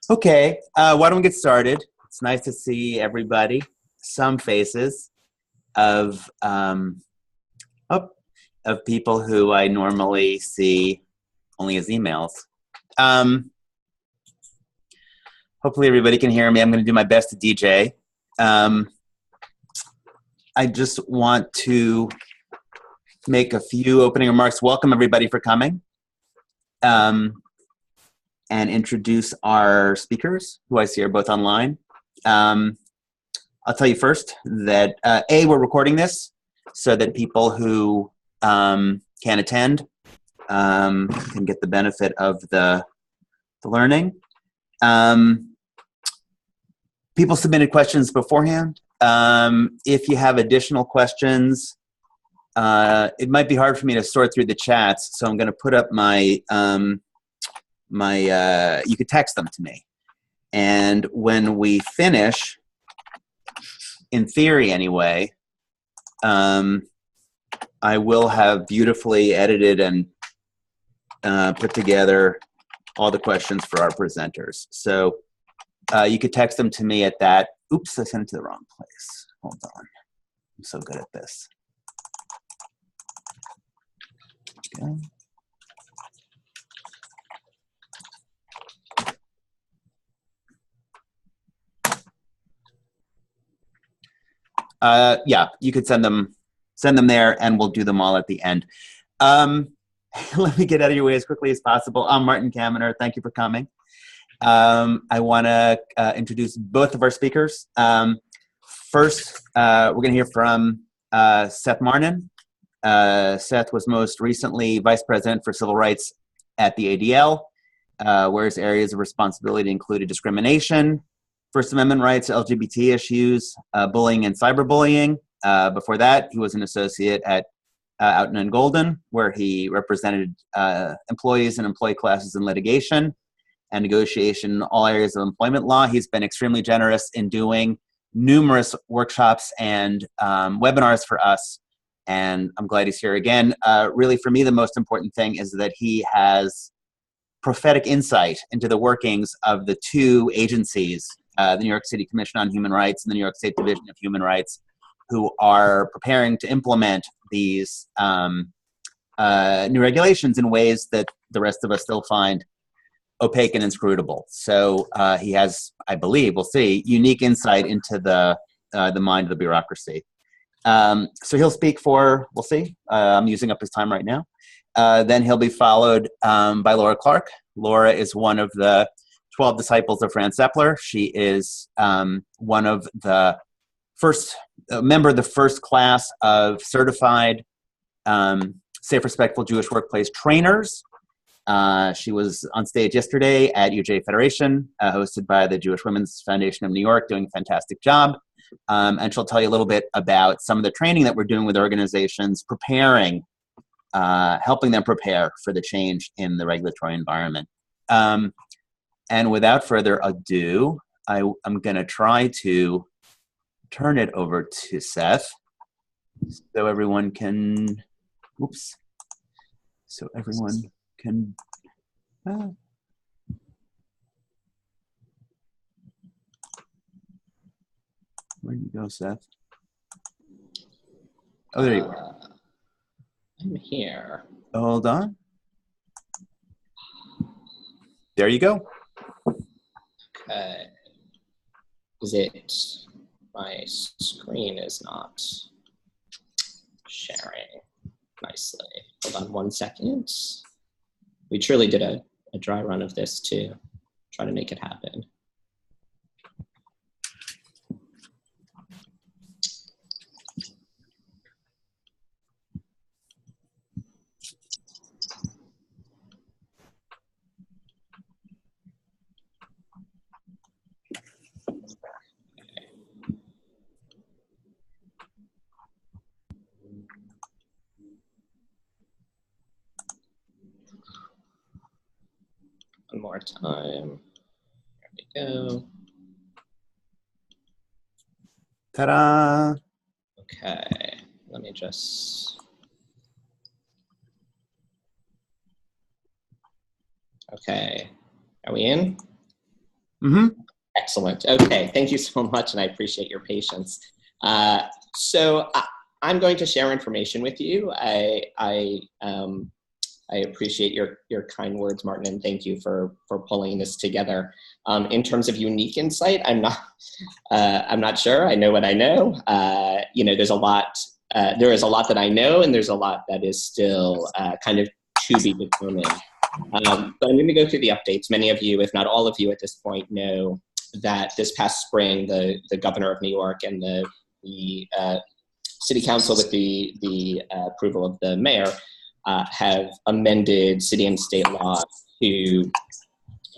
Okay, why don't we get started? It's nice to see everybody, some faces of oh, of people who I normally see only as emails. Hopefully everybody can hear me. I'm going to do my best to DJ. I just want to make a few opening remarks. Welcome everybody for coming. And introduce our speakers, who I see are both online. I'll tell you first that we're recording this so that people who can attend can get the benefit of the learning. People submitted questions beforehand. If you have additional questions, it might be hard for me to sort through the chats, so I'm going to put up my you could text them to me. And when we finish, in theory anyway, I will have beautifully edited and put together all the questions for our presenters. So you could text them to me at that. Oops, I sent it to the wrong place. Hold on. I'm so good at this. Okay. Yeah, you could send them there, and we'll do them all at the end. Let me get out of your way as quickly as possible. I'm Martin Kaminer. Thank you for coming. I want to introduce both of our speakers. First, we're going to hear from Seth Marnin. Seth was most recently Vice President for Civil Rights at the ADL, where his areas of responsibility included discrimination, First Amendment rights, LGBT issues, bullying and cyberbullying. Before that, he was an associate at Outten and Golden, where he represented employees and employee classes in litigation and negotiation in all areas of employment law. He's been extremely generous in doing numerous workshops and webinars for us, and I'm glad he's here again. Really, for me, the most important thing is that he has prophetic insight into the workings of the two agencies, the New York City Commission on Human Rights and the New York State Division of Human Rights, who are preparing to implement these new regulations in ways that the rest of us still find opaque and inscrutable. So he has, I believe, we'll see, unique insight into the mind of the bureaucracy. So he'll speak for, we'll see, I'm using up his time right now. Then he'll be followed by Laura Clark. Laura is one of the 12 disciples of Franz Zeppler. She is one of the first, member of the first class of certified safe, respectful Jewish workplace trainers. She was on stage yesterday at UJ Federation, hosted by the Jewish Women's Foundation of New York, doing a fantastic job. And she'll tell you a little bit about some of the training that we're doing with organizations, preparing, helping them prepare for the change in the regulatory environment. And without further ado, I'm going to try to turn it over to Seth so everyone can, oops, so everyone can, where'd you go, Seth? Oh, there you are. I'm here. Hold on. There you go. Okay. Is it, my screen is not sharing nicely. Hold on 1 second. We truly did a dry run of this to try to make it happen. One more time. There we go. Ta-da! Okay, let me just. Okay, are we in? Mm-hmm. Excellent. Okay, thank you so much, and I appreciate your patience. I'm going to share information with you. I appreciate your kind words, Martin, and thank you for pulling this together. In terms of unique insight, I'm not sure. I know what I know. There's a lot. There is a lot that I know, and there's a lot that is still kind of to be determined. But I'm going to go through the updates. Many of you, if not all of you at this point, know that this past spring, the governor of New York and the city council, with the approval of the mayor, have amended city and state law to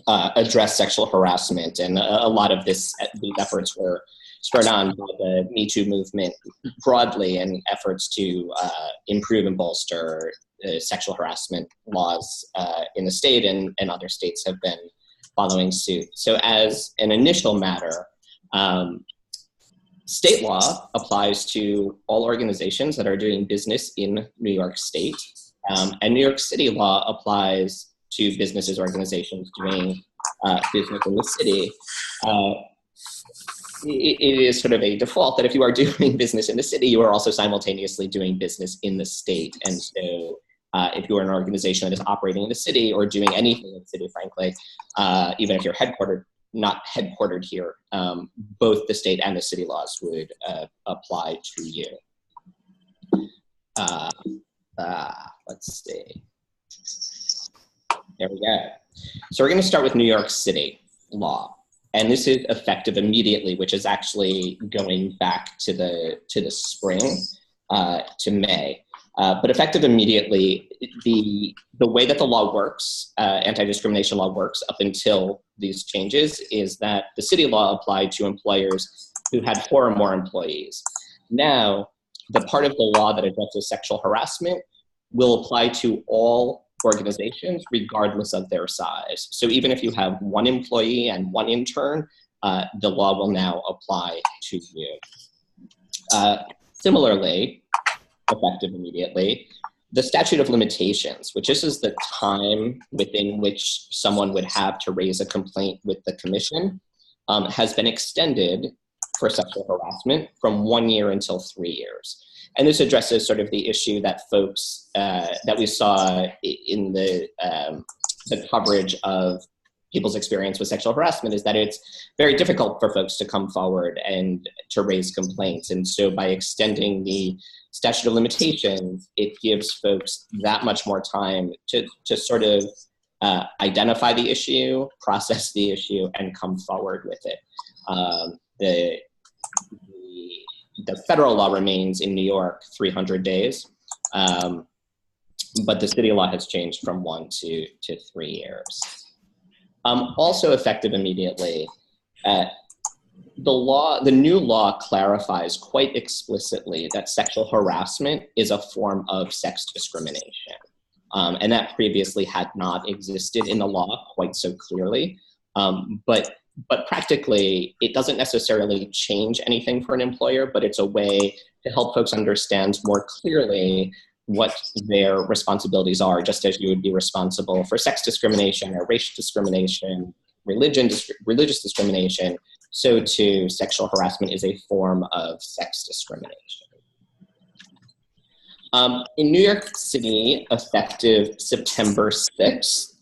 address sexual harassment. And a lot of these efforts were spurred on by the Me Too movement broadly, and efforts to improve and bolster sexual harassment laws in the state, and other states have been following suit. So as an initial matter, state law applies to all organizations that are doing business in New York State, and New York City law applies to businesses, organizations doing business in the city. It is sort of a default that if you are doing business in the city, you are also simultaneously doing business in the state. And so if you are an organization that is operating in the city or doing anything in the city, frankly, even if you're not headquartered here, both the state and the city laws would apply to you. Let's see. There we go. So we're going to start with New York City law. And this is effective immediately, which is actually going back to the spring, to May. But effective immediately, the way that the law works, anti-discrimination law works up until these changes, is that the city law applied to employers who had 4 or more employees. Now, the part of the law that addresses sexual harassment will apply to all organizations regardless of their size. So even if you have 1 employee and 1 intern, the law will now apply to you. Similarly, effective immediately, the statute of limitations, which this is the time within which someone would have to raise a complaint with the commission, has been extended for sexual harassment from 1 year until 3 years. And this addresses sort of the issue that folks, that we saw in the coverage of people's experience with sexual harassment, is that it's very difficult for folks to come forward and to raise complaints. And so by extending the statute of limitations, it gives folks that much more time to sort of identify the issue, process the issue, and come forward with it. The federal law remains in New York 300 days, but the city law has changed from 1 to 3 years. Also effective immediately, the new law clarifies quite explicitly that sexual harassment is a form of sex discrimination. And that previously had not existed in the law quite so clearly. But practically, it doesn't necessarily change anything for an employer, but it's a way to help folks understand more clearly what their responsibilities are, just as you would be responsible for sex discrimination or racial discrimination, religious discrimination. So too, sexual harassment is a form of sex discrimination. In New York City, effective September 6th,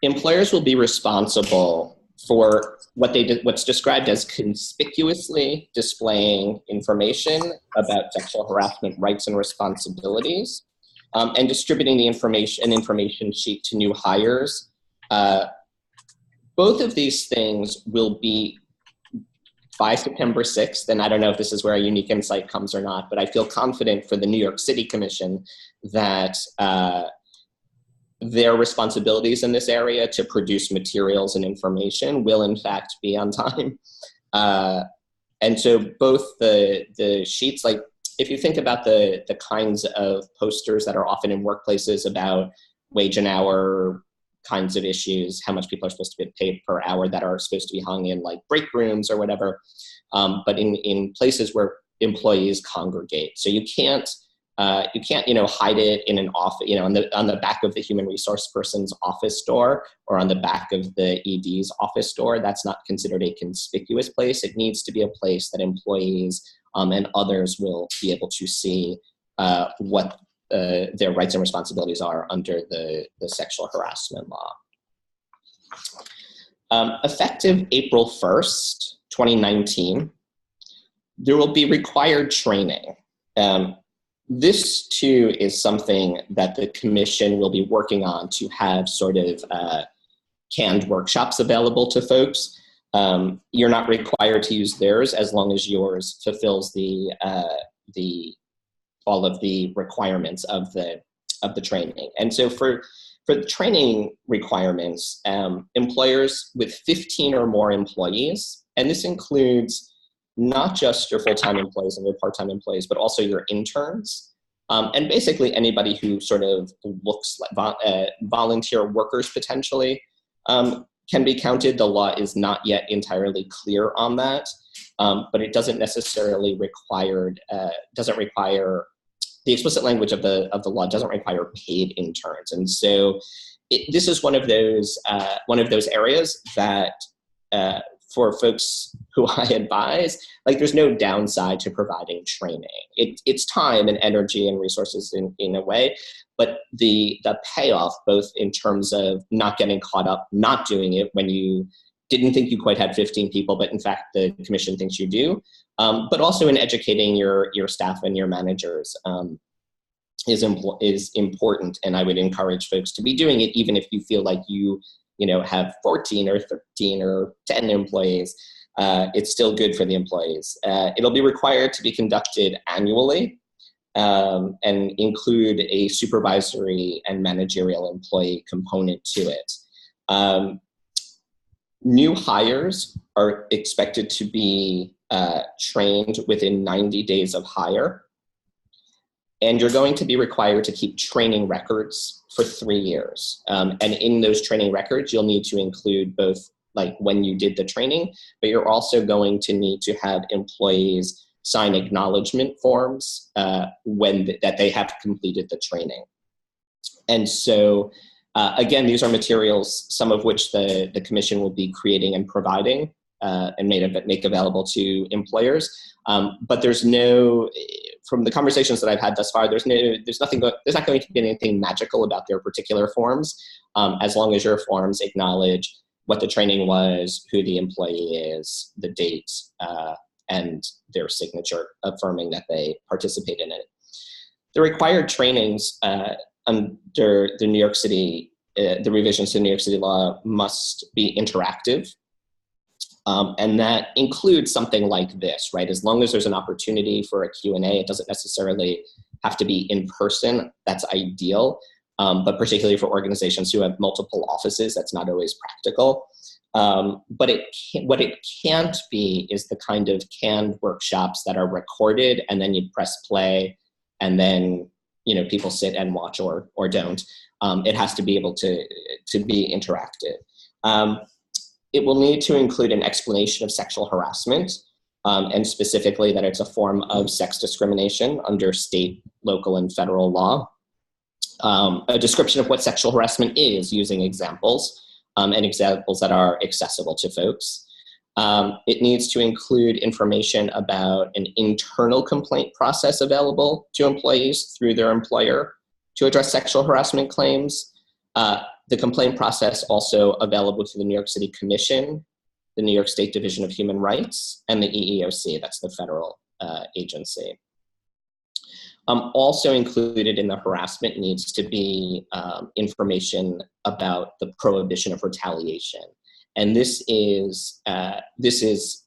employers will be responsible for what's described as conspicuously displaying information about sexual harassment rights and responsibilities, and distributing the information sheet to new hires. Both of these things will be by September 6th, and I don't know if this is where a unique insight comes or not, but I feel confident for the New York City Commission that their responsibilities in this area to produce materials and information will in fact be on time. And so both the sheets, like if you think about the kinds of posters that are often in workplaces about wage and hour kinds of issues, how much people are supposed to get paid per hour, that are supposed to be hung in like break rooms or whatever, but in places where employees congregate. So you can't You can't, hide it in an office, on the back of the human resource person's office door or on the back of the ED's office door. That's not considered a conspicuous place. It needs to be a place that employees and others will be able to see what their rights and responsibilities are under the sexual harassment law. Effective April 1st, 2019, there will be required training. This too is something that the commission will be working on to have sort of canned workshops available to folks. You're not required to use theirs as long as yours fulfills all of the requirements of the training. And so for the training requirements, employers with 15 or more employees, and this includes not just your full-time employees and your part-time employees, but also your interns, and basically anybody who sort of looks like volunteer workers potentially can be counted. The law is not yet entirely clear on that, but it doesn't necessarily require, the explicit language of the law doesn't require paid interns. And so this is one of those areas that for folks who I advise, like there's no downside to providing training. It's time and energy and resources in a way, but the payoff, both in terms of not getting caught up, not doing it when you didn't think you quite had 15 people, but in fact the commission thinks you do, but also in educating your staff and your managers is important. And I would encourage folks to be doing it, even if you feel like you have 14 or 13 or 10 employees. It's still good for the employees. It'll be required to be conducted annually and include a supervisory and managerial employee component to it. New hires are expected to be trained within 90 days of hire. And you're going to be required to keep training records for 3 years. And in those training records, you'll need to include both like when you did the training, but you're also going to need to have employees sign acknowledgement forms that they have completed the training. And so, again, these are materials, some of which the commission will be creating and providing and make available to employers. But there's no, from the conversations that I've had thus far, there's not going to be anything magical about their particular forms, as long as your forms acknowledge what the training was, who the employee is, the date, and their signature affirming that they participated in it. The required trainings under the New York City, the revisions to the New York City law must be interactive. And that includes something like this, right? As long as there's an opportunity for a Q&A, it doesn't necessarily have to be in person. That's ideal. But particularly for organizations who have multiple offices, that's not always practical. But what it can't be is the kind of canned workshops that are recorded and then you press play and then people sit and watch or don't. It has to be able to be interactive. It will need to include an explanation of sexual harassment, and specifically that it's a form of sex discrimination under state, local, and federal law. A description of what sexual harassment is using examples, and examples that are accessible to folks. It needs to include information about an internal complaint process available to employees through their employer to address sexual harassment claims. The complaint process also available to the New York City Commission, the New York State Division of Human Rights, and the EEOC, that's the federal agency. Also included in the harassment needs to be information about the prohibition of retaliation. And this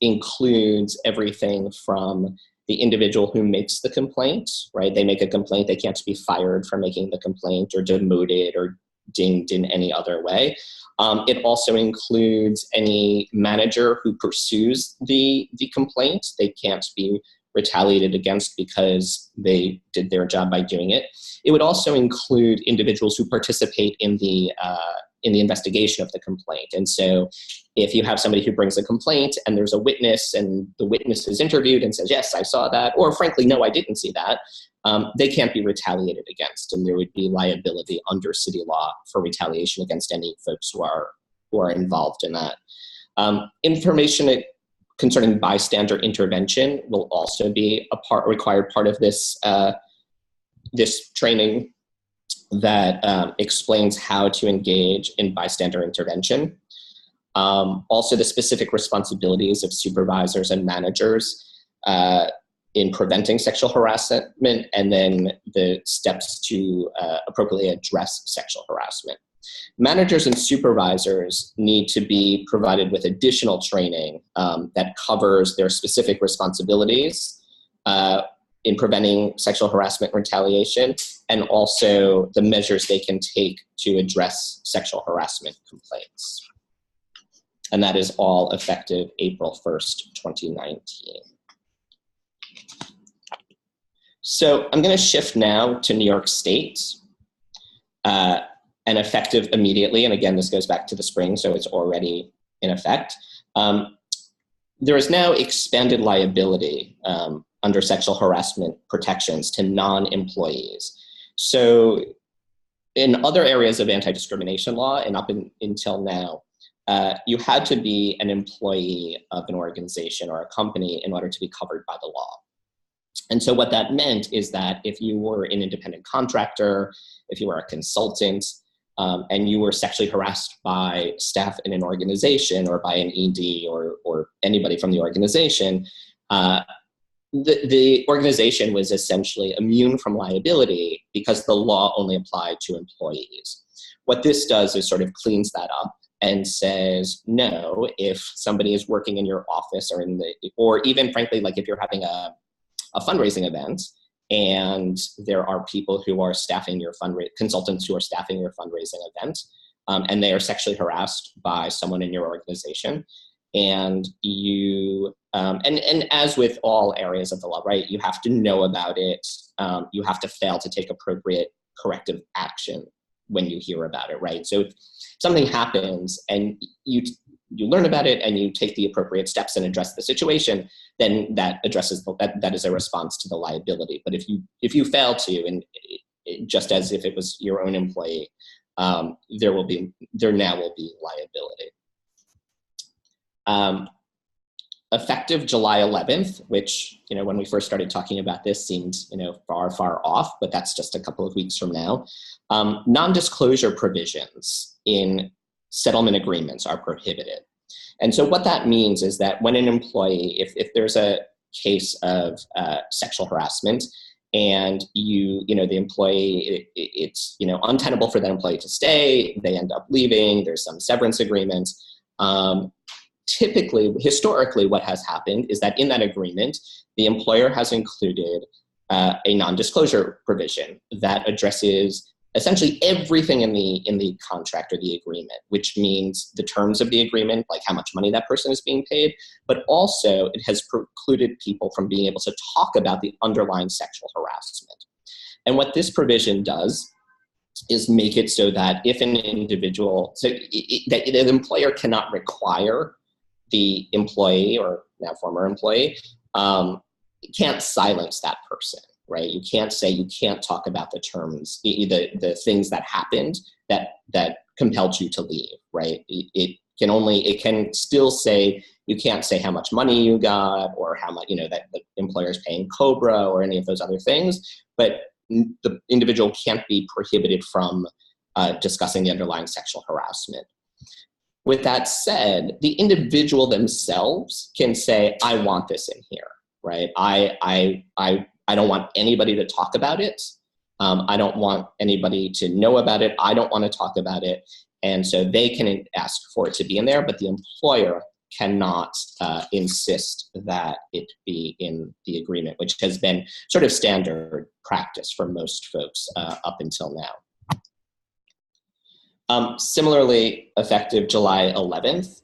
includes everything from the individual who makes the complaint, right? They make a complaint, they can't be fired for making the complaint or demoted or dinged in any other way. It also includes any manager who pursues the complaint. They can't be retaliated against because they did their job by doing it. It would also include individuals who participate in the in the investigation of the complaint. And so if you have somebody who brings a complaint and there's a witness and the witness is interviewed and says, yes, I saw that, or frankly, no, I didn't see that, they can't be retaliated against. And there would be liability under city law for retaliation against any folks who are involved in that. Information concerning bystander intervention will also be a required part of this, this training that explains how to engage in bystander intervention. Also, the specific responsibilities of supervisors and managers in preventing sexual harassment, and then the steps to appropriately address sexual harassment. Managers and supervisors need to be provided with additional training that covers their specific responsibilities in preventing sexual harassment and retaliation, and also the measures they can take to address sexual harassment complaints. And that is all effective April 1st, 2019. So I'm going to shift now to New York State, and effective immediately. And again, this goes back to the spring, so it's already in effect. There is now expanded liability under sexual harassment protections to non-employees. So in other areas of anti-discrimination law, and up until now, you had to be an employee of an organization or a company in order to be covered by the law. And so what that meant is that if you were an independent contractor, if you were a consultant, and you were sexually harassed by staff in an organization or by an ED or anybody from the organization, the organization was essentially immune from liability because the law only applied to employees. What this does is sort of cleans that up and says, no, if somebody is working in your office or even frankly, like if you're having a fundraising event and there are people who are staffing your consultants who are staffing your fundraising event, and they are sexually harassed by someone in your organization, and you, and as with all areas of the law, right, you have to know about it, you have to fail to take appropriate corrective action when you hear about it, right? So if something happens and you learn about it and you take the appropriate steps and address the situation, then that addresses that is a response to the liability. But if you fail to, and just as if it was your own employee, there now will be liability. Effective July 11th, which, when we first started talking about this seemed, far, far off, but that's just a couple of weeks from now. Non-disclosure provisions in settlement agreements are prohibited. And so what that means is that when an employee, if there's a case of sexual harassment and the employee, it's, untenable for that employee to stay, they end up leaving, there's some severance agreement. Typically, historically, what has happened is that in that agreement, the employer has included a non-disclosure provision that addresses essentially everything in the contract or the agreement, which means the terms of the agreement, like how much money that person is being paid, but also it has precluded people from being able to talk about the underlying sexual harassment. And what this provision does is make it so that if an individual, that the employer cannot require the employee or now former employee, can't silence that person. Right? You can't say, you can't talk about the terms, the things that happened that compelled you to leave, right? It can still say, you can't say how much money you got or how much, that the employer is paying COBRA or any of those other things, but the individual can't be prohibited from discussing the underlying sexual harassment. With that said, the individual themselves can say, I want this in here, right? I don't want anybody to talk about it. I don't want anybody to know about it. I don't want to talk about it. And so they can ask for it to be in there, but the employer cannot insist that it be in the agreement, which has been sort of standard practice for most folks up until now. Similarly, effective July 11th,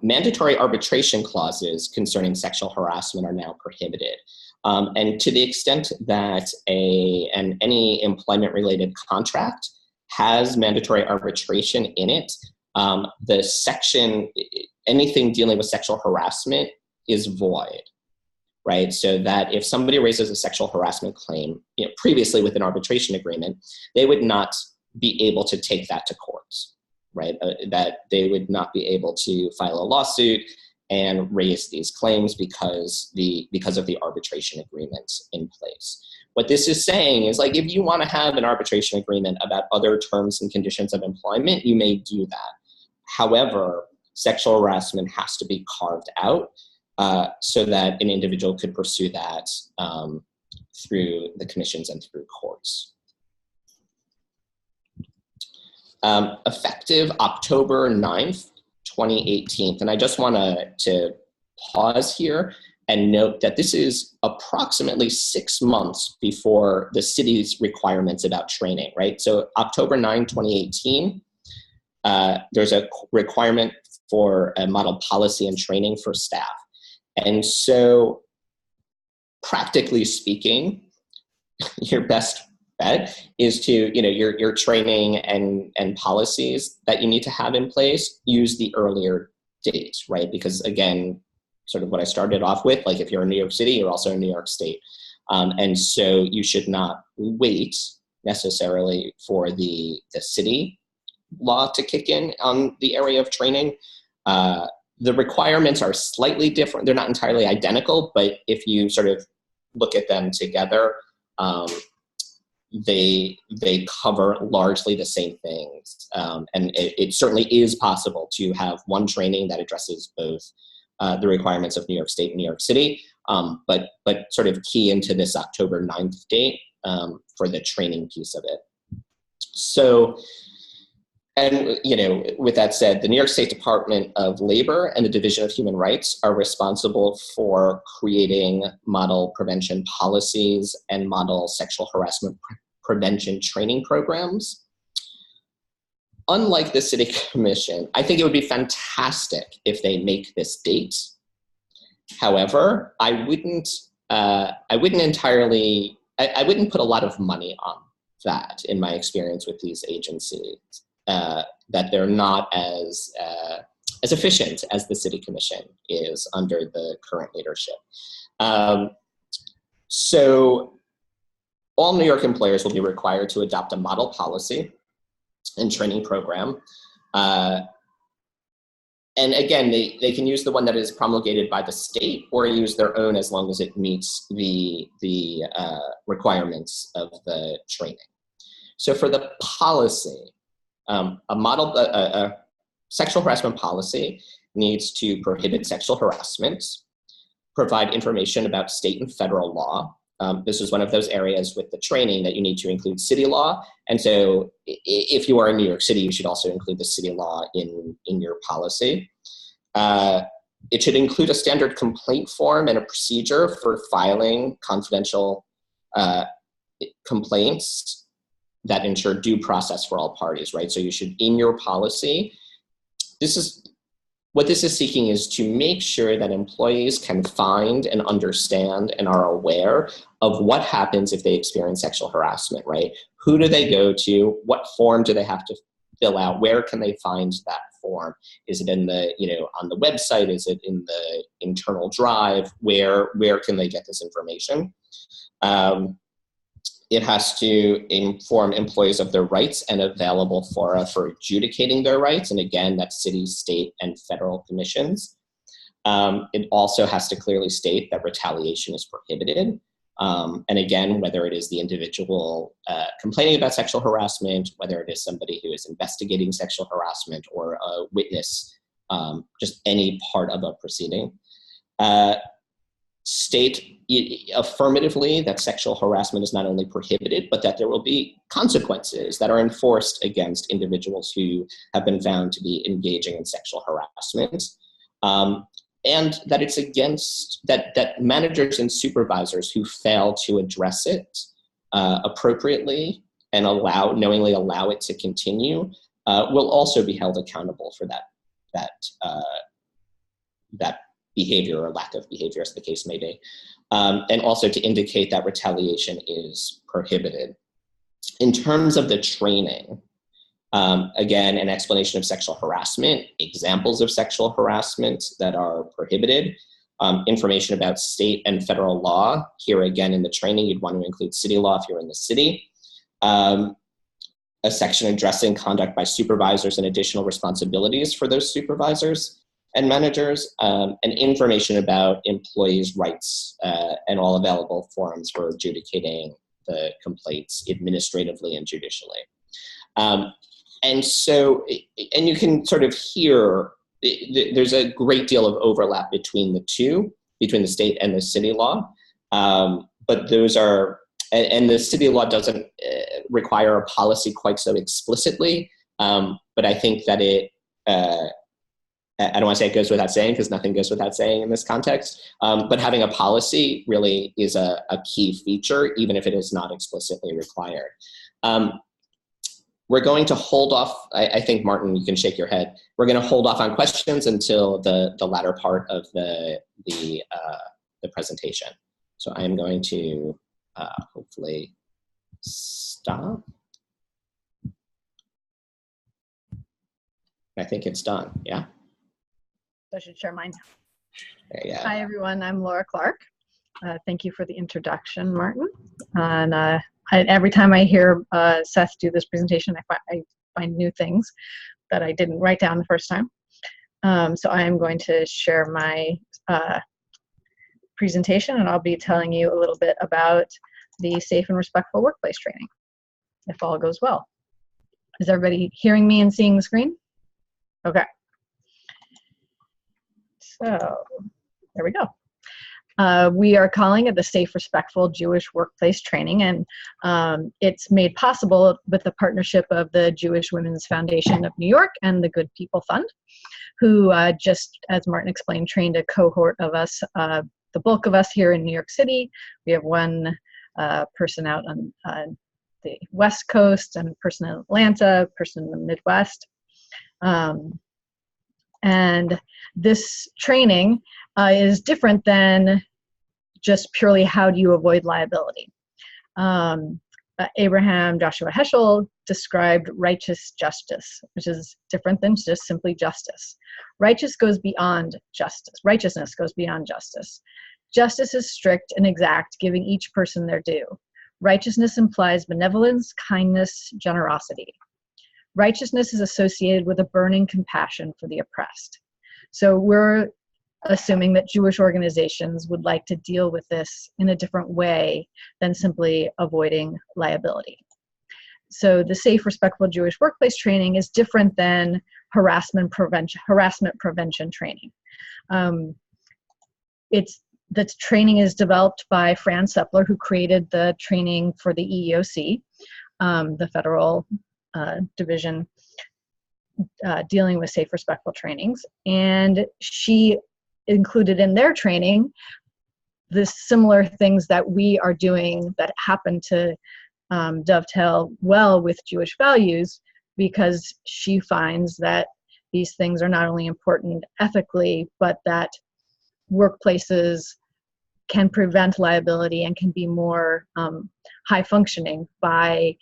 mandatory arbitration clauses concerning sexual harassment are now prohibited. And to the extent that any employment-related contract has mandatory arbitration in it, the section, anything dealing with sexual harassment is void, right? So that if somebody raises a sexual harassment claim, previously with an arbitration agreement, they would not be able to take that to courts, right? That they would not be able to file a lawsuit and raise these claims because of the arbitration agreements in place. What this is saying is, like, if you want to have an arbitration agreement about other terms and conditions of employment, you may do that. However, sexual harassment has to be carved out so that an individual could pursue that through the commissions and through courts. Effective October 9th, 2018, and I just want to pause here and note that this is approximately 6 months before the city's requirements about training, right? So October 9, 2018, there's a requirement for a model policy and training for staff. And so practically speaking, your best bet is to, your training and policies that you need to have in place, use the earlier date, right? Because again, sort of what I started off with, like if you're in New York City, you're also in New York State. And so you should not wait necessarily for the city law to kick in on the area of training. The requirements are slightly different. They're not entirely identical, but if you sort of look at them together, they cover largely the same things. And it certainly is possible to have one training that addresses both the requirements of New York State and New York City, but sort of key into this October 9th date for the training piece of it. So, and with that said, the New York State Department of Labor and the Division of Human Rights are responsible for creating model prevention policies and model sexual harassment prevention training programs. Unlike the City Commission, I think it would be fantastic if they make this date. However, I wouldn't put a lot of money on that in my experience with these agencies, that they're not as efficient as the City Commission is under the current leadership. So all New York employers will be required to adopt a model policy and training program. And again, they can use the one that is promulgated by the state or use their own as long as it meets the requirements of the training. So for the policy, a sexual harassment policy needs to prohibit sexual harassment, provide information about state and federal law. This is one of those areas with the training that you need to include city law. And so if you are in New York City, you should also include the city law in your policy. It should include a standard complaint form and a procedure for filing confidential complaints that ensure due process for all parties, right? So you should, in your policy, what this is seeking is to make sure that employees can find and understand and are aware of what happens if they experience sexual harassment, right? Who do they go to? What form do they have to fill out? Where can they find that form? Is it in the, on the website? Is it in the internal drive? Where can they get this information? It has to inform employees of their rights and available for adjudicating their rights. And again, that's city, state, and federal commissions. It also has to clearly state that retaliation is prohibited. And again, whether it is the individual complaining about sexual harassment, whether it is somebody who is investigating sexual harassment or a witness, just any part of a proceeding. State affirmatively that sexual harassment is not only prohibited, but that there will be consequences that are enforced against individuals who have been found to be engaging in sexual harassment. And that it's against, that managers and supervisors who fail to address it appropriately and knowingly allow it to continue will also be held accountable for that behavior or lack of behavior, as the case may be. And also to indicate that retaliation is prohibited. In terms of the training, Again, an explanation of sexual harassment, examples of sexual harassment that are prohibited, information about state and federal law. Here again in the training, you'd want to include city law if you're in the city. A section addressing conduct by supervisors and additional responsibilities for those supervisors and managers, and information about employees' rights and all available forums for adjudicating the complaints administratively and judicially. And you can sort of hear, there's a great deal of overlap between the two, between the state and the city law, but those are, and the city law doesn't require a policy quite so explicitly, but I think that it, I don't want to say it goes without saying, because nothing goes without saying in this context, but having a policy really is a key feature, even if it is not explicitly required. We're going to hold off, I think, Martin, you can shake your head. We're going to hold off on questions until the latter part of the presentation. So I am going to hopefully stop. I think it's done, yeah? I should share mine. Yeah. Hi, everyone. I'm Laura Clark. Thank you for the introduction, Martin. And every time I hear Seth do this presentation, I find new things that I didn't write down the first time. So I am going to share my presentation, and I'll be telling you a little bit about the safe and respectful workplace training, if all goes well. Is everybody hearing me and seeing the screen? Okay. So there we go. We are calling it the Safe, Respectful Jewish Workplace Training, and it's made possible with the partnership of the Jewish Women's Foundation of New York and the Good People Fund, who just, as Martin explained, trained a cohort of us, the bulk of us here in New York City. We have one person out on the West Coast, and a person in Atlanta, a person in the Midwest. And this training is different than just purely how do you avoid liability. Abraham Joshua Heschel described righteous justice, which is different than just simply justice. Righteousness goes beyond justice. Justice is strict and exact, giving each person their due. Righteousness implies benevolence, kindness, generosity. Righteousness is associated with a burning compassion for the oppressed. So we're assuming that Jewish organizations would like to deal with this in a different way than simply avoiding liability. So the Safe, Respectful Jewish Workplace Training is different than harassment prevention training. The training is developed by Fran Sepler, who created the training for the EEOC, the federal division dealing with safe, respectful trainings. And she included in their training the similar things that we are doing that happen to dovetail well with Jewish values, because she finds that these things are not only important ethically, but that workplaces can prevent liability and can be more high functioning by,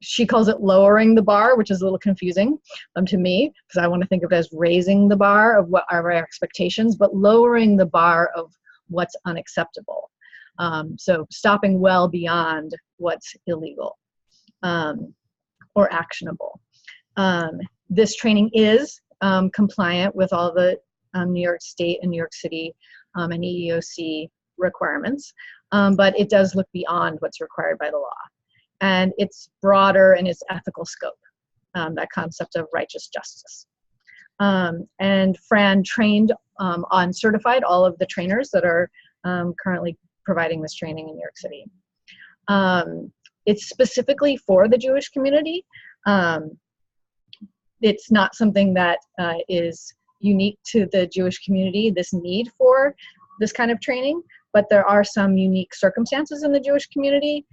she calls it lowering the bar, which is a little confusing to me, because I want to think of it as raising the bar of what are our expectations, but lowering the bar of what's unacceptable. So stopping well beyond what's illegal or actionable. This training is compliant with all the New York State and New York City and EEOC requirements, but it does look beyond what's required by the law. And it's broader in its ethical scope, that concept of righteous justice. And Fran trained on certified all of the trainers that are currently providing this training in New York City. It's specifically for the Jewish community. It's not something that is unique to the Jewish community, this need for this kind of training, but there are some unique circumstances in the Jewish community.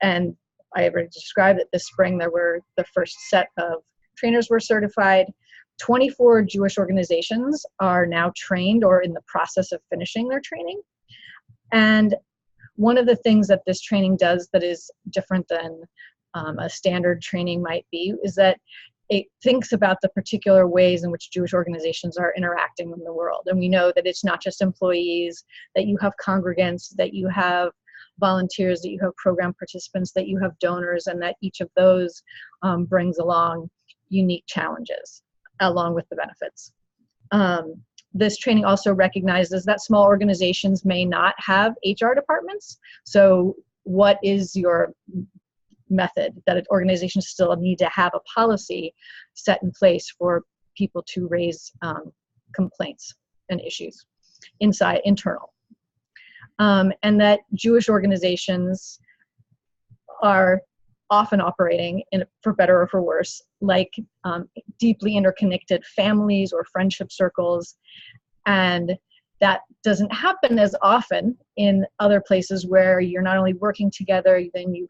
And I already described that this spring there were the first set of trainers were certified. 24 Jewish organizations are now trained or in the process of finishing their training. And one of the things that this training does that is different than a standard training might be, is that it thinks about the particular ways in which Jewish organizations are interacting in the world. And we know that it's not just employees, that you have congregants, that you have volunteers, that you have program participants, that you have donors, and that each of those brings along unique challenges along with the benefits. This training also recognizes that small organizations may not have HR departments. So what is your method? That organizations still need to have a policy set in place for people to raise complaints and issues internal. And that Jewish organizations are often operating, for better or for worse, like deeply interconnected families or friendship circles. And that doesn't happen as often in other places where you're not only working together, then you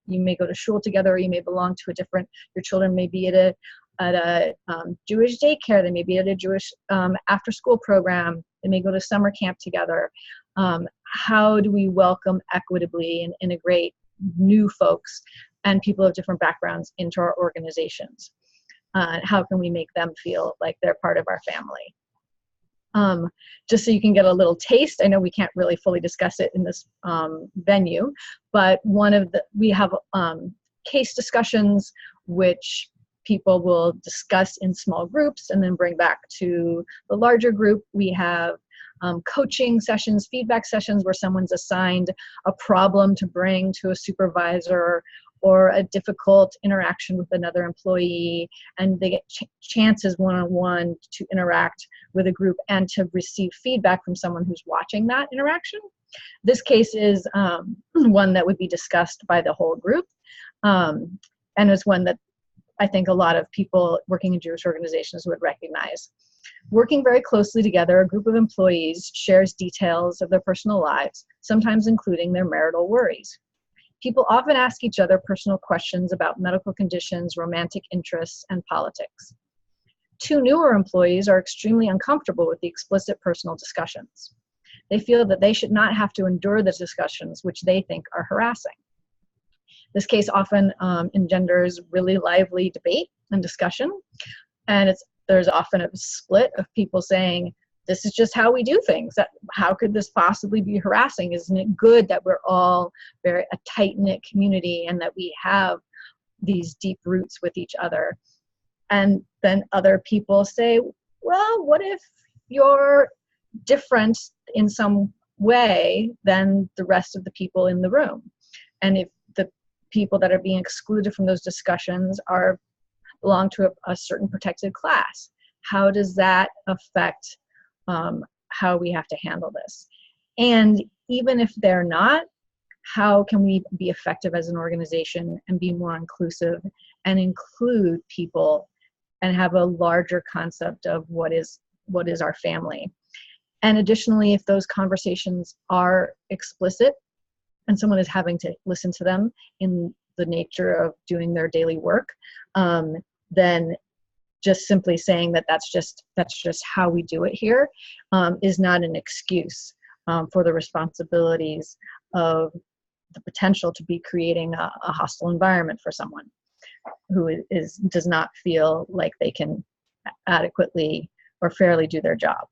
may go to shul together, or you may belong to your children may be at a Jewish daycare, they may be at a Jewish after school program, they may go to summer camp together. How do we welcome equitably and integrate new folks and people of different backgrounds into our organizations? How can we make them feel like they're part of our family? Just so you can get a little taste, I know we can't really fully discuss it in this venue, but we have case discussions which people will discuss in small groups and then bring back to the larger group. We have coaching sessions, feedback sessions where someone's assigned a problem to bring to a supervisor or a difficult interaction with another employee, and they get chances one-on-one to interact with a group and to receive feedback from someone who's watching that interaction. This case is one that would be discussed by the whole group, and is one that I think a lot of people working in Jewish organizations would recognize. Working very closely together, a group of employees shares details of their personal lives, sometimes including their marital worries. People often ask each other personal questions about medical conditions, romantic interests, and politics. Two newer employees are extremely uncomfortable with the explicit personal discussions. They feel that they should not have to endure the discussions which they think are harassing. This case often engenders really lively debate and discussion, and there's often a split of people saying, this is just how we do things. How could this possibly be harassing? Isn't it good that we're all a tight-knit community and that we have these deep roots with each other? And then other people say, well, what if you're different in some way than the rest of the people in the room? And if the people that are being excluded from those discussions belong to a certain protected class, how does that affect how we have to handle this? And even if they're not, how can we be effective as an organization and be more inclusive and include people and have a larger concept of what is our family? And additionally, if those conversations are explicit and someone is having to listen to them in the nature of doing their daily work, then just simply saying that that's just how we do it here is not an excuse for the responsibilities of the potential to be creating a hostile environment for someone who does not feel like they can adequately or fairly do their job.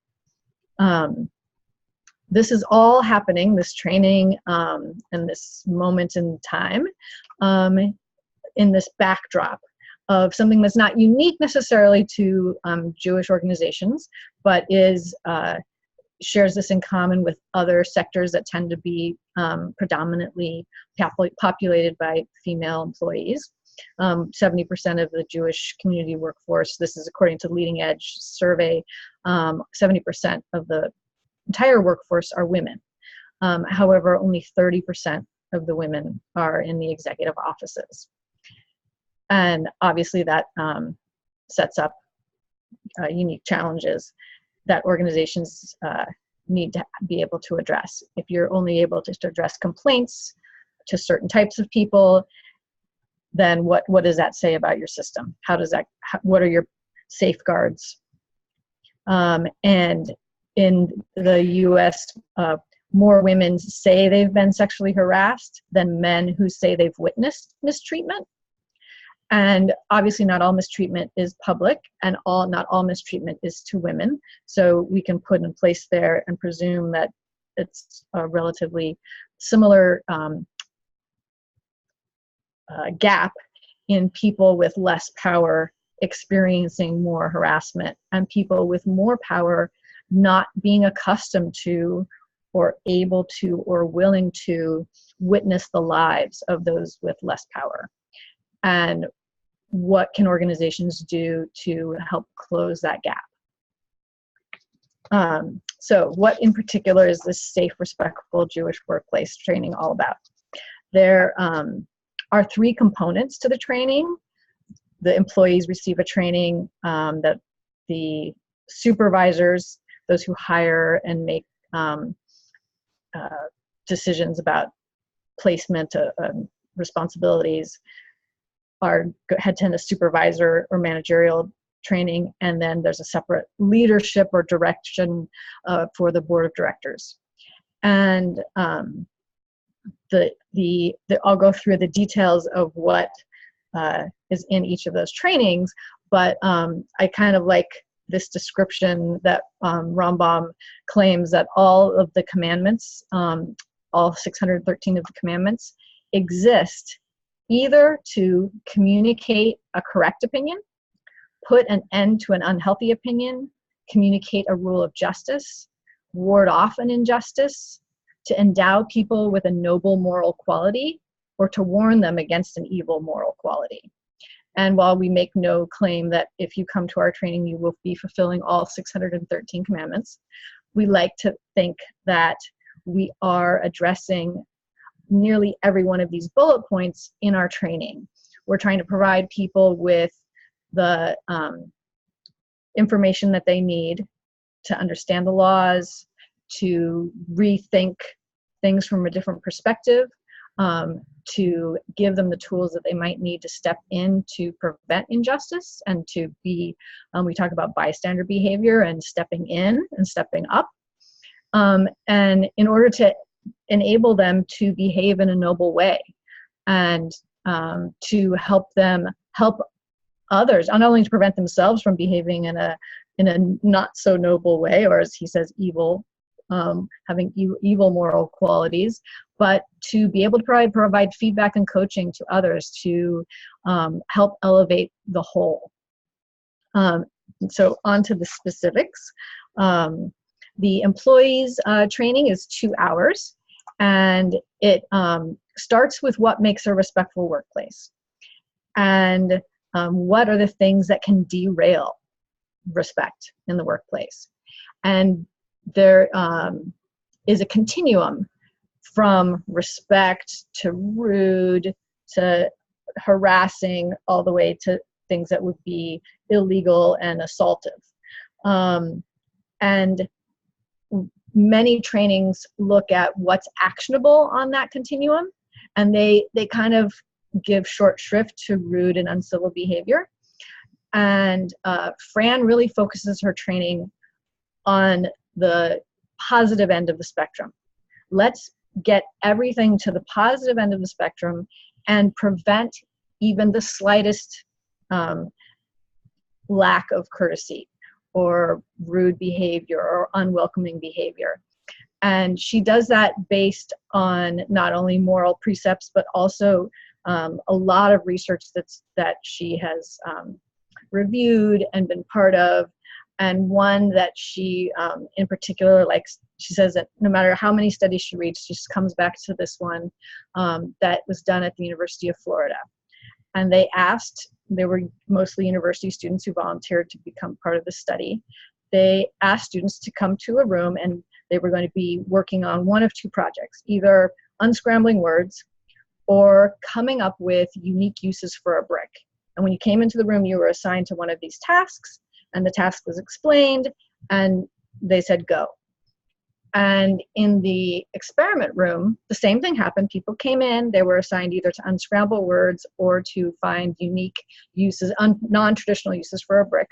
This is all happening, this training and this moment in time, in this backdrop of something that's not unique necessarily to Jewish organizations, but shares this in common with other sectors that tend to be predominantly populated by female employees. 70% of the Jewish community workforce, this is according to Leading Edge survey, 70% of the entire workforce are women. However, only 30% of the women are in the executive offices. And obviously that sets up unique challenges that organizations need to be able to address. If you're only able to address complaints to certain types of people, then what does that say about your system? What are your safeguards? And in the US, more women say they've been sexually harassed than men who say they've witnessed mistreatment. And obviously not all mistreatment is public, and not all mistreatment is to women. So we can put in place there and presume that it's a relatively similar gap in people with less power experiencing more harassment, and people with more power not being accustomed to or able to or willing to witness the lives of those with less power. And what can organizations do to help close that gap? So what in particular is this safe, respectful Jewish workplace training all about? There are 3 components to the training. The employees receive a training that the supervisors, those who hire and make decisions about placement responsibilities, attend a supervisor or managerial training, and then there's a separate leadership or direction for the board of directors. And I'll go through the details of what is in each of those trainings, but I kind of like this description that Rambam claims that all of the commandments, all 613 of the commandments, exist either to communicate a correct opinion, put an end to an unhealthy opinion, communicate a rule of justice, ward off an injustice, to endow people with a noble moral quality, or to warn them against an evil moral quality. And while we make no claim that if you come to our training, you will be fulfilling all 613 commandments, we like to think that we are addressing nearly every one of these bullet points in our training. We're trying to provide people with the information that they need to understand the laws, to rethink things from a different perspective, to give them the tools that they might need to step in to prevent injustice and to be, we talk about bystander behavior and stepping in and stepping up. And in order to enable them to behave in a noble way and to help them help others, not only to prevent themselves from behaving in a not so noble way, or as he says, evil, having evil moral qualities, but to be able to provide feedback and coaching to others to help elevate the whole. So on to the specifics. The employees training is 2 hours, and it starts with what makes a respectful workplace, and what are the things that can derail respect in the workplace. And there is a continuum from respect to rude to harassing, all the way to things that would be illegal and assaultive. And many trainings look at what's actionable on that continuum, and they kind of give short shrift to rude and uncivil behavior. And Fran really focuses her training on the positive end of the spectrum. Let's get everything to the positive end of the spectrum and prevent even the slightest lack of courtesy or rude behavior or unwelcoming behavior. And she does that based on not only moral precepts, but also a lot of research that she has reviewed and been part of. And one that she in particular likes, she says that no matter how many studies she reads, she just comes back to this one that was done at the University of Florida. And they were mostly university students who volunteered to become part of the study. They asked students to come to a room, and they were going to be working on one of 2 projects, either unscrambling words or coming up with unique uses for a brick. And when you came into the room, you were assigned to one of these tasks, and the task was explained, and they said, go. And in the experiment room, the same thing happened. People came in, they were assigned either to unscramble words or to find unique uses, non-traditional uses for a brick.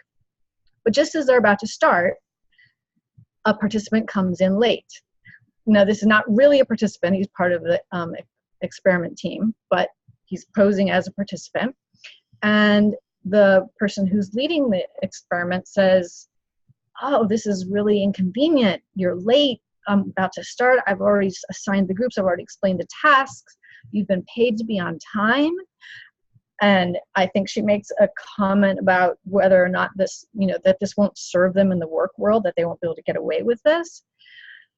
But just as they're about to start, a participant comes in late. Now, this is not really a participant. He's part of the experiment team, but he's posing as a participant. And the person who's leading the experiment says, oh, this is really inconvenient. You're late. I'm about to start. I've already assigned the groups. I've already explained the tasks. You've been paid to be on time. And I think she makes a comment about whether or not this, that this won't serve them in the work world, that they won't be able to get away with this.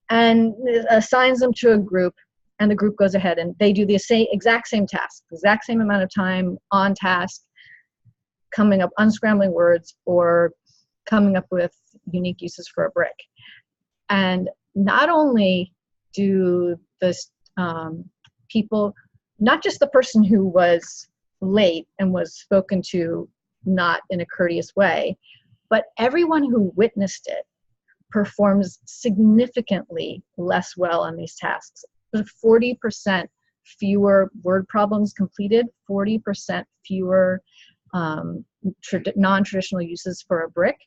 And assigns them to a group, and the group goes ahead and they do the exact same task, exact same amount of time on task, coming up, unscrambling words or coming up with unique uses for a brick. And not only do the people, not just the person who was late and was spoken to not in a courteous way, but everyone who witnessed it performs significantly less well on these tasks. 40% fewer word problems completed, 40% fewer non-traditional uses for a brick.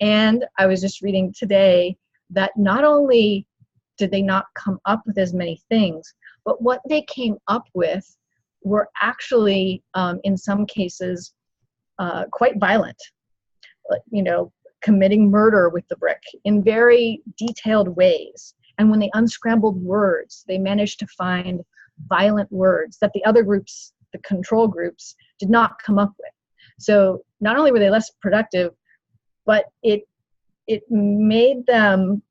And I was just reading today that not only did they not come up with as many things, but what they came up with were actually, in some cases, quite violent. Committing murder with the brick in very detailed ways. And when they unscrambled words, they managed to find violent words that the other groups, the control groups, did not come up with. So not only were they less productive, but it made them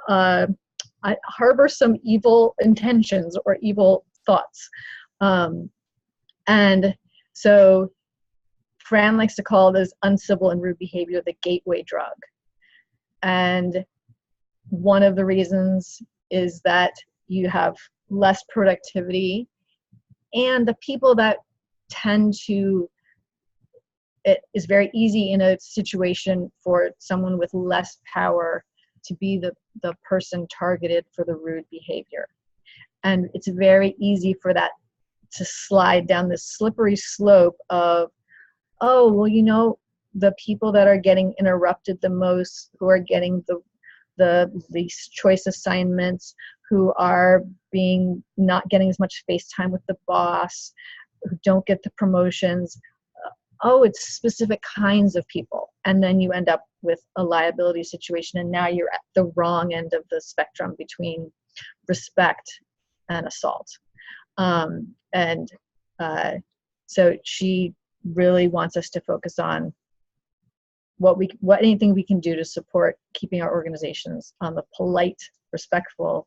harbor some evil intentions or evil thoughts. And so Fran likes to call this uncivil and rude behavior the gateway drug. And one of the reasons is that you have less productivity, and the people that tend to, it is very easy in a situation for someone with less power to be the person targeted for the rude behavior. And it's very easy for that to slide down this slippery slope of, oh, well, the people that are getting interrupted the most, who are getting the least choice assignments, who are not getting as much face time with the boss, who don't get the promotions. It's specific kinds of people. And then you end up with a liability situation, and now you're at the wrong end of the spectrum between respect and assault. So she really wants us to focus on anything we can do to support keeping our organizations on the polite, respectful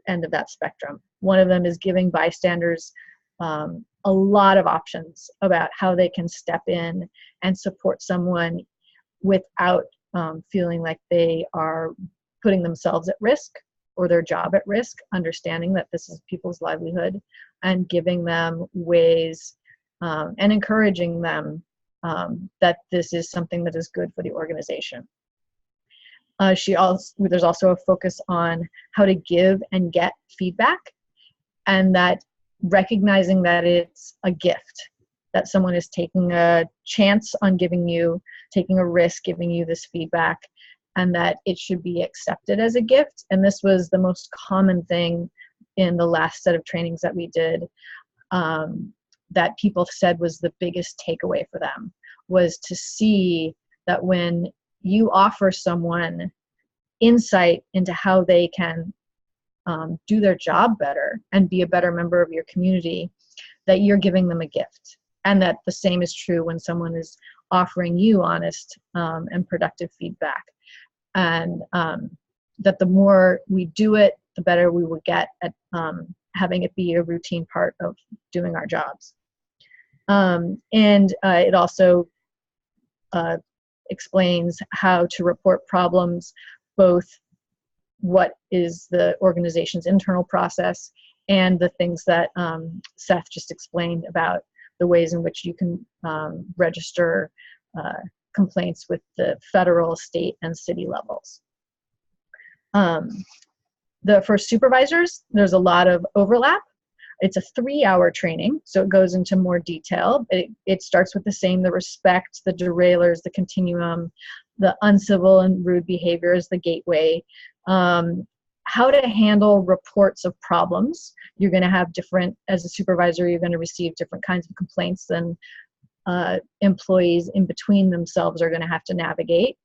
end of that spectrum. One of them is giving bystanders a lot of options about how they can step in and support someone without feeling like they are putting themselves at risk or their job at risk, understanding that this is people's livelihood, and giving them ways and encouraging them that this is something that is good for the organization. There's also a focus on how to give and get feedback, and that recognizing that it's a gift, that someone is taking a chance on taking a risk, giving you this feedback, and that it should be accepted as a gift. And this was the most common thing in the last set of trainings that we did, that people said was the biggest takeaway for them, was to see that when you offer someone insight into how they can do their job better and be a better member of your community, that you're giving them a gift. And that the same is true when someone is offering you honest and productive feedback. And that the more we do it, the better we will get at having it be a routine part of doing our jobs. It also explains how to report problems, both what is the organization's internal process and the things that Seth just explained about the ways in which you can register complaints with the federal, state, and city levels. For supervisors, there's a lot of overlap. It's a 3-hour training, so it goes into more detail. It starts with the respect, the derailers, the continuum, the uncivil and rude behaviors, the gateway, how to handle reports of problems. You're going to have as a supervisor, you're going to receive different kinds of complaints than employees in between themselves are going to have to navigate.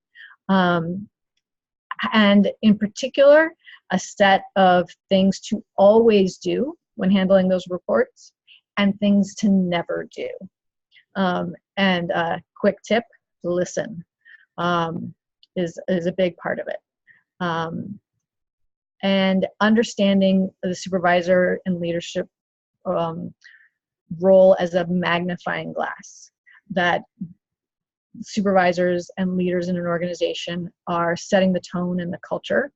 And in particular, a set of things to always do when handling those reports and things to never do. And a quick tip, listen, is a big part of it. And understanding the supervisor and leadership role as a magnifying glass, that supervisors and leaders in an organization are setting the tone and the culture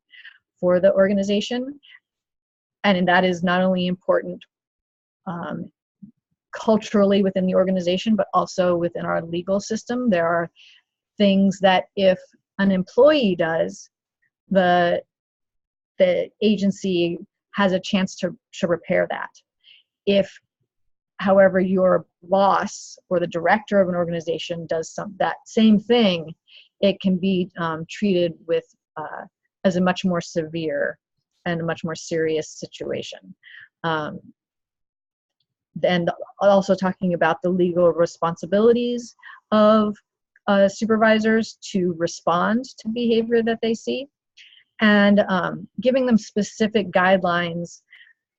for the organization. And that is not only important culturally within the organization, but also within our legal system. There are things that if an employee does, the agency has a chance to repair that. If, however, your boss or the director of an organization does that same thing, it can be treated with as a much more severe and a much more serious situation. And also talking about the legal responsibilities of supervisors to respond to behavior that they see, and giving them specific guidelines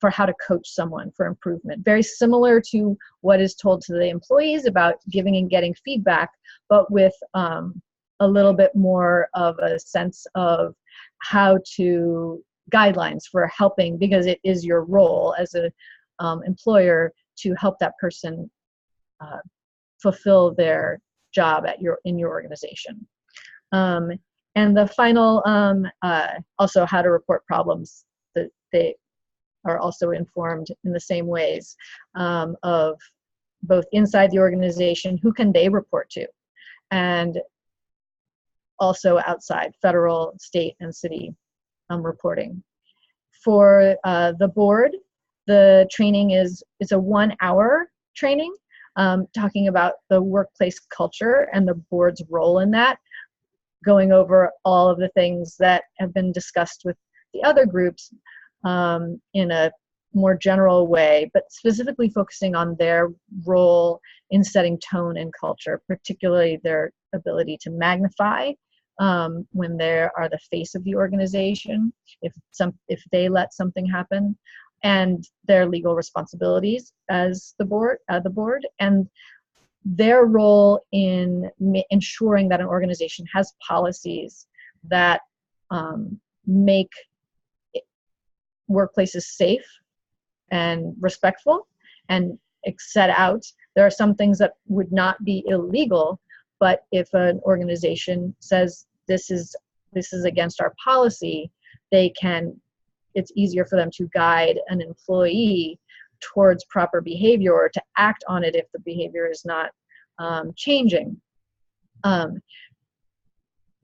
for how to coach someone for improvement. Very similar to what is told to the employees about giving and getting feedback, but with a little bit more of a sense of how to guidelines for helping, because it is your role as a employer to help that person fulfill their job in your organization. And the final, also how to report problems, that they are also informed in the same ways of both inside the organization, who can they report to, and also outside, federal, state, and city reporting. For the board, the training is a 1-hour training talking about the workplace culture and the board's role in that, going over all of the things that have been discussed with the other groups in a more general way, but specifically focusing on their role in setting tone and culture, particularly their ability to magnify when they are the face of the organization, if they let something happen, and their legal responsibilities as the board, and their role in ensuring that an organization has policies that make workplaces safe and respectful and set out. There are some things that would not be illegal, but if an organization says this is against our policy, it's easier for them to guide an employee towards proper behavior or to act on it if the behavior is not changing.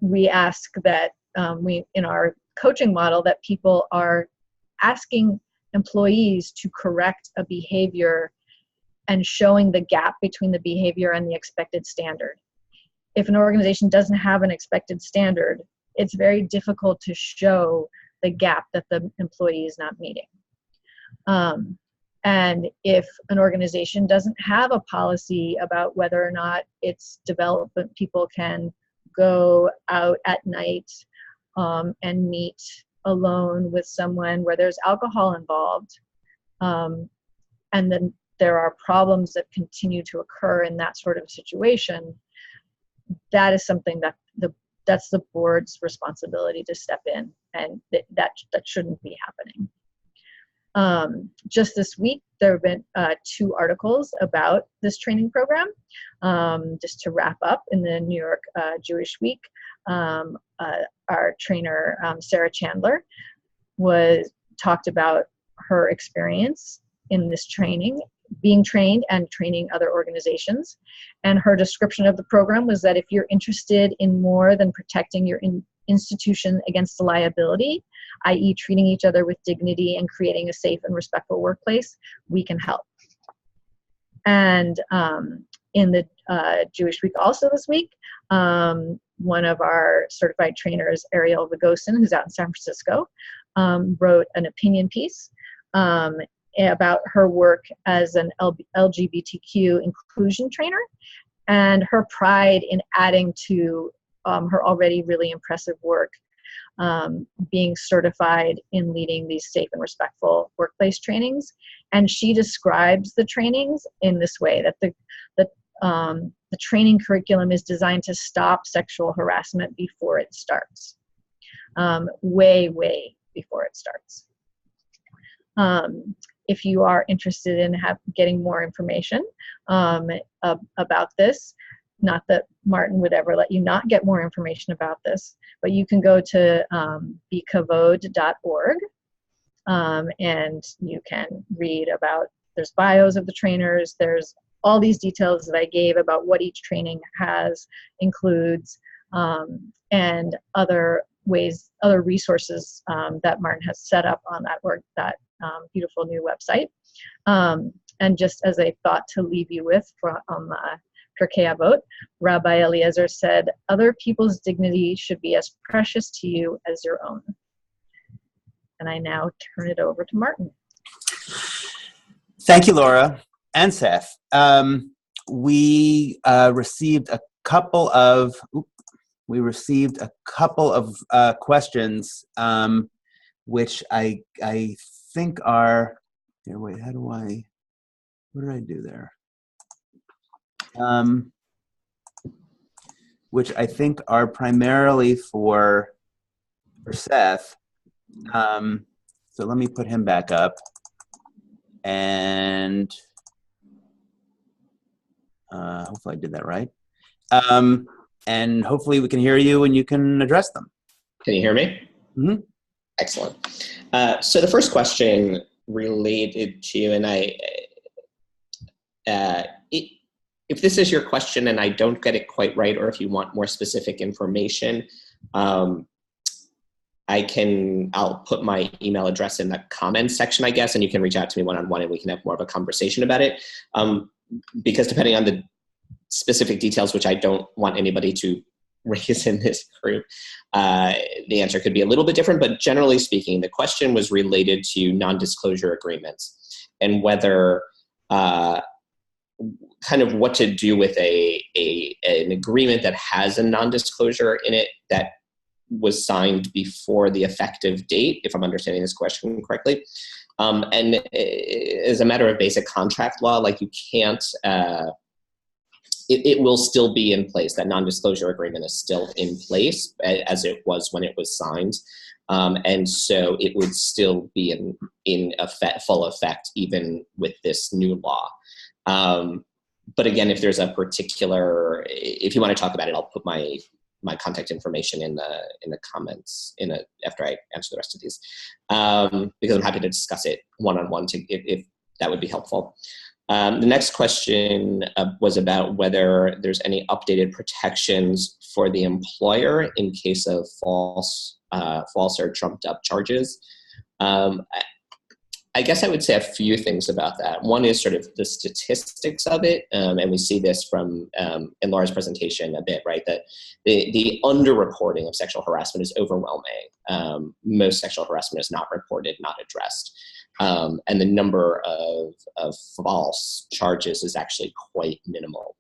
We ask that in our coaching model, that people are asking employees to correct a behavior and showing the gap between the behavior and the expected standard. If an organization doesn't have an expected standard, it's very difficult to show the gap that the employee is not meeting. And if an organization doesn't have a policy about whether or not its development people can go out at night and meet alone with someone where there's alcohol involved, and then there are problems that continue to occur in that sort of situation, that is something that that's the board's responsibility to step in, and that shouldn't be happening. Just this week, there have been 2 articles about this training program. Just to wrap up, in the New York Jewish Week, our trainer, Sarah Chandler, talked about her experience in this training, being trained and training other organizations. And her description of the program was that if you're interested in more than protecting your institution against the liability, i.e. treating each other with dignity and creating a safe and respectful workplace, we can help. And in the Jewish Week also this week, one of our certified trainers, Ariel Vagosin, who's out in San Francisco, wrote an opinion piece about her work as an LGBTQ inclusion trainer, and her pride in adding to her already really impressive work, being certified in leading these safe and respectful workplace trainings. And she describes the trainings in this way, that the training curriculum is designed to stop sexual harassment before it starts, way before it starts. If you are interested in getting more information about this, not that Martin would ever let you not get more information about this, but you can go to bekavod.org, and you can read about, there's bios of the trainers, there's all these details that I gave about what each training includes, and other resources that Martin has set up on that beautiful new website. And just as a thought to leave you with on the Pirkei Avot, Rabbi Eliezer said, "Other people's dignity should be as precious to you as your own." And I now turn it over to Martin. Thank you, Laura and Seth. We received a couple of questions, which I think are here. Wait, what did I do there? Which I think are primarily for Seth. So let me put him back up, and hopefully I did that right. And hopefully we can hear you and you can address them. Can you hear me? Mm-hmm. Excellent. So the first question related to, and if this is your question and I don't get it quite right, or if you want more specific information, I'll put my email address in the comments section, I guess, and you can reach out to me one-on-one and we can have more of a conversation about it. Because depending on the specific details, which I don't want anybody to raise in this group, the answer could be a little bit different, but generally speaking, the question was related to non-disclosure agreements and whether kind of what to do with an agreement that has a non-disclosure in it that was signed before the effective date, if I'm understanding this question correctly. And as a matter of basic contract law, like you can't, it will still be in place. That non-disclosure agreement is still in place as it was when it was signed. And so it would still be in full effect even with this new law. But again, if there's a particular, if you want to talk about it, I'll put my contact information in the comments after I answer the rest of these, because I'm happy to discuss it one-on-one if that would be helpful. The next question was about whether there's any updated protections for the employer in case of false or trumped up charges. I guess I would say a few things about that. One is sort of the statistics of it, and we see this from in Laura's presentation a bit, right? That the underreporting of sexual harassment is overwhelming. Most sexual harassment is not reported, not addressed, and the number of false charges is actually quite minimal.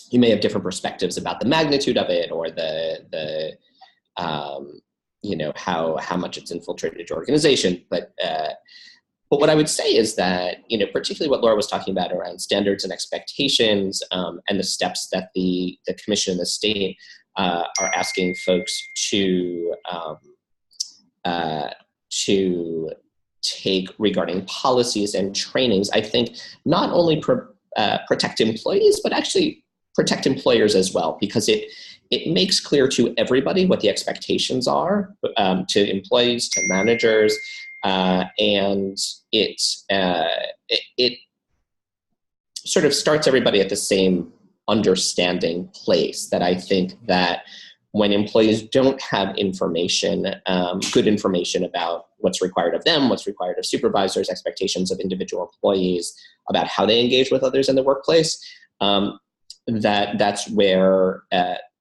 You may have different perspectives about the magnitude of it or the how much it's infiltrated your organization, but what I would say is that, particularly what Laura was talking about around standards and expectations, and the steps that the commission and the state are asking folks to take regarding policies and trainings, I think not only protect employees, but actually protect employers as well, because it makes clear to everybody what the expectations are, to employees, to managers, and it sort of starts everybody at the same understanding place. That I think that when employees don't have information, good information about what's required of them, what's required of supervisors, expectations of individual employees about how they engage with others in the workplace, that's where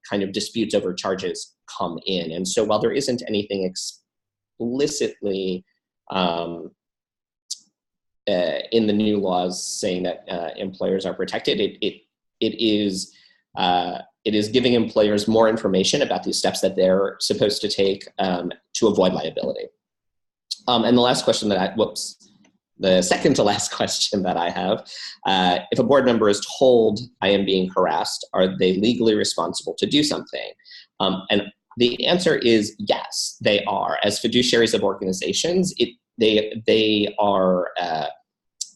kind of disputes over charges come in. And so while there isn't anything explicitly in the new laws saying that employers are protected, it it is giving employers more information about these steps that they're supposed to take to avoid liability. And the last question that the second to last question that I have, if a board member is told I am being harassed, are they legally responsible to do something? And the answer is yes, they are. As fiduciaries of organizations, they are,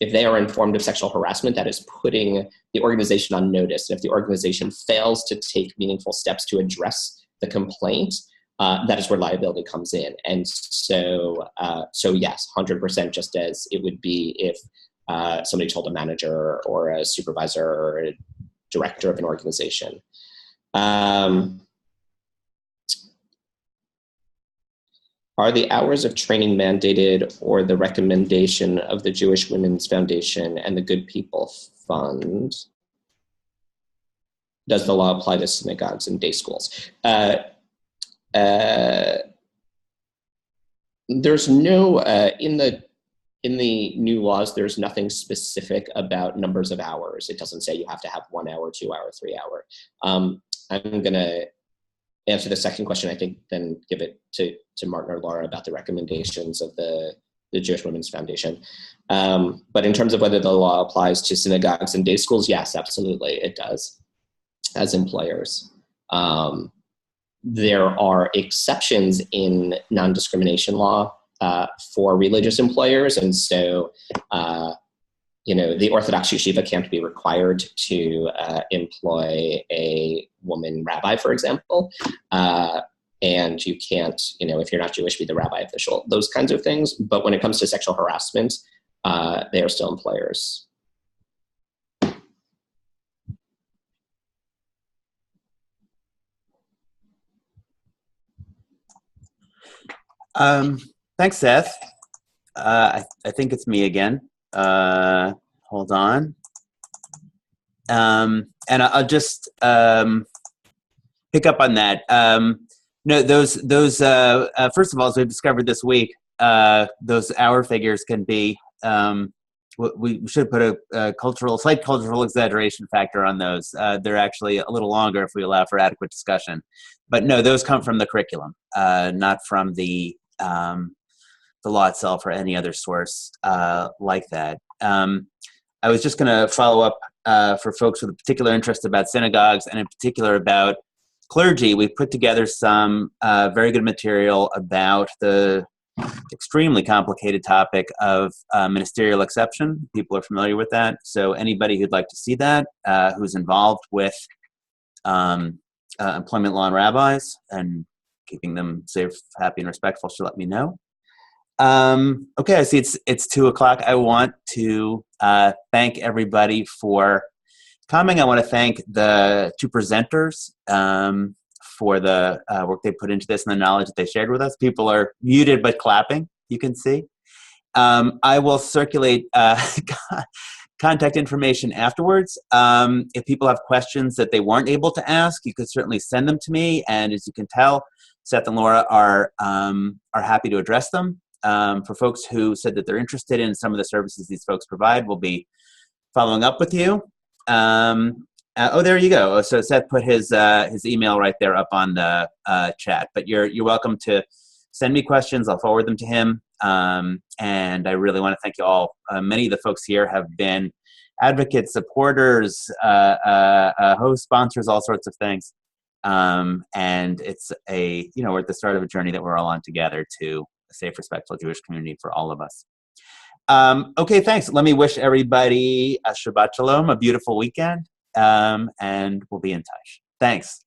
if they are informed of sexual harassment, that is putting the organization on notice. And if the organization fails to take meaningful steps to address the complaint, that is where liability comes in. And so yes, 100%, just as it would be if somebody told a manager or a supervisor or a director of an organization. Are the hours of training mandated or the recommendation of the Jewish Women's Foundation and the Good People Fund? Does the law apply to synagogues and day schools? There's no, in the new laws, there's nothing specific about numbers of hours. It doesn't say you have to have 1 hour, 2 hour, 3 hour. I'm gonna answer the second question, I think, then give it to Martin or Laura about the recommendations of the Jewish Women's Foundation. But in terms of whether the law applies to synagogues and day schools, yes, absolutely, it does, as employers. There are exceptions in non-discrimination law for religious employers, and so the Orthodox yeshiva can't be required to employ a woman rabbi, for example, and you can't, if you're not Jewish, be the rabbi official, those kinds of things. But when it comes to sexual harassment, they are still employers. Thanks, Seth. I think it's me again. Hold on. And I'll just pick up on that. No, those first of all, as we've discovered this week, those hour figures can be, we should put a slight cultural exaggeration factor on those. They're actually a little longer if we allow for adequate discussion. But no, those come from the curriculum, not from the law itself or any other source like that. I was just going to follow up for folks with a particular interest about synagogues and in particular about clergy. We've put together some very good material about the extremely complicated topic of ministerial exception. People are familiar with that. So anybody who'd like to see that, who's involved with employment law and rabbis and keeping them safe, happy, and respectful, should let me know. Okay, I see it's 2:00. I want to thank everybody for coming. I want to thank the two presenters for the work they put into this and the knowledge that they shared with us. People are muted but clapping, you can see. I will circulate contact information afterwards. If people have questions that they weren't able to ask, you could certainly send them to me. And as you can tell, Seth and Laura are happy to address them. For folks who said that they're interested in some of the services these folks provide, we'll be following up with you. Oh, there you go. So Seth put his email right there up on the chat. But you're welcome to send me questions. I'll forward them to him. And I really want to thank you all. Many of the folks here have been advocates, supporters, hosts, sponsors, all sorts of things. And it's we're at the start of a journey that we're all on together to a safe, respectful Jewish community for all of us. Okay, thanks. Let me wish everybody a Shabbat Shalom, a beautiful weekend, and we'll be in touch. Thanks.